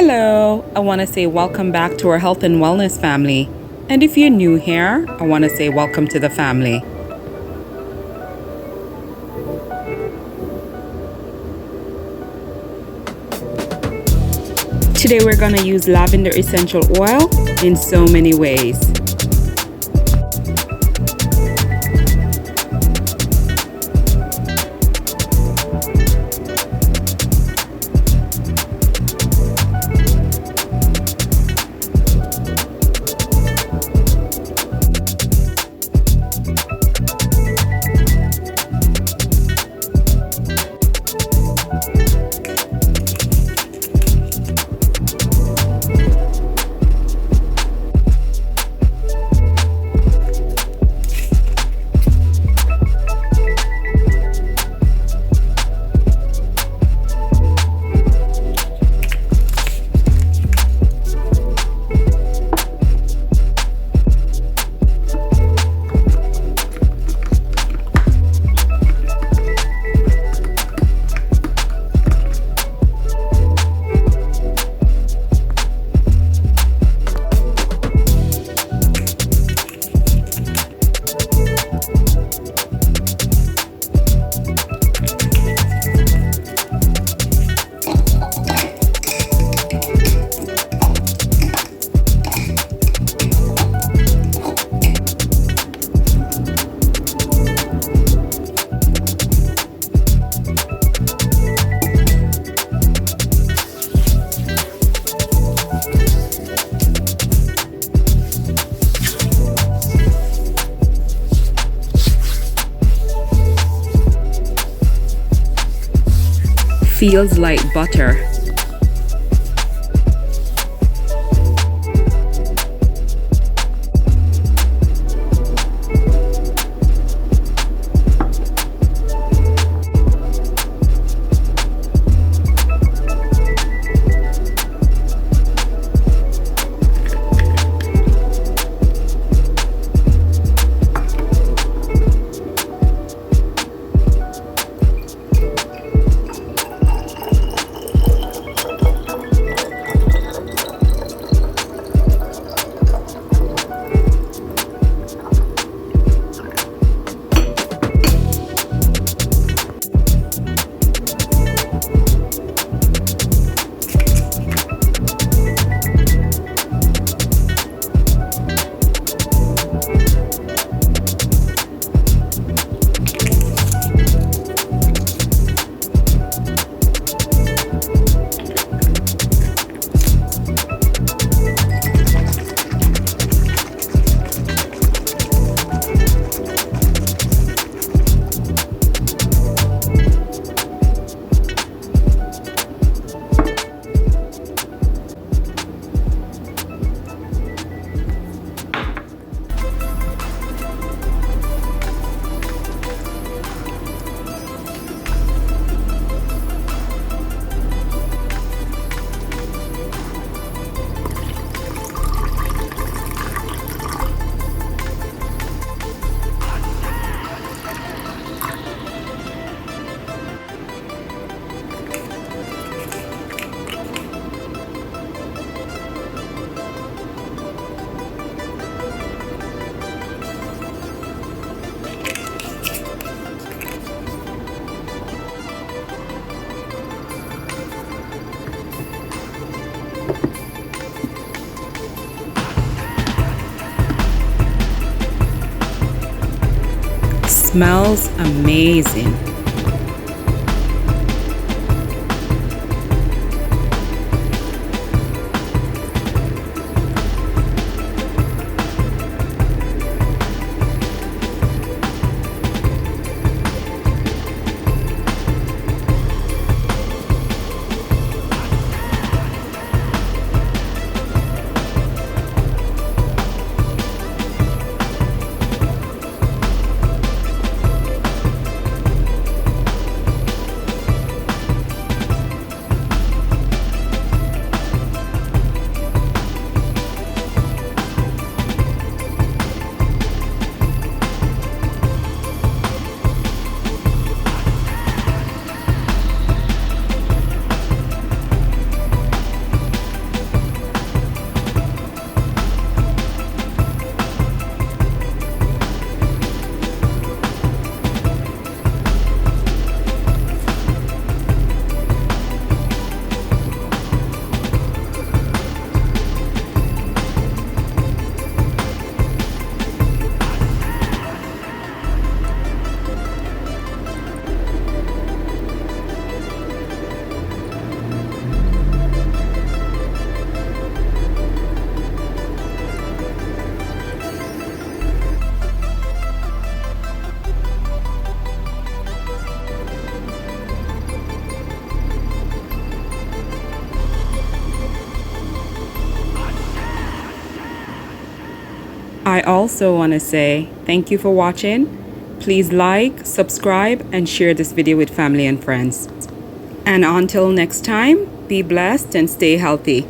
Hello, I want to say welcome back to our health and wellness family. And if you're new here, I want to say welcome to the family. Today we're going to use lavender essential oil in so many ways. Feels like butter. Smells amazing. I also want to say thank you for watching. Please like, subscribe, and share this video with family and friends. And until next time, be blessed and stay healthy.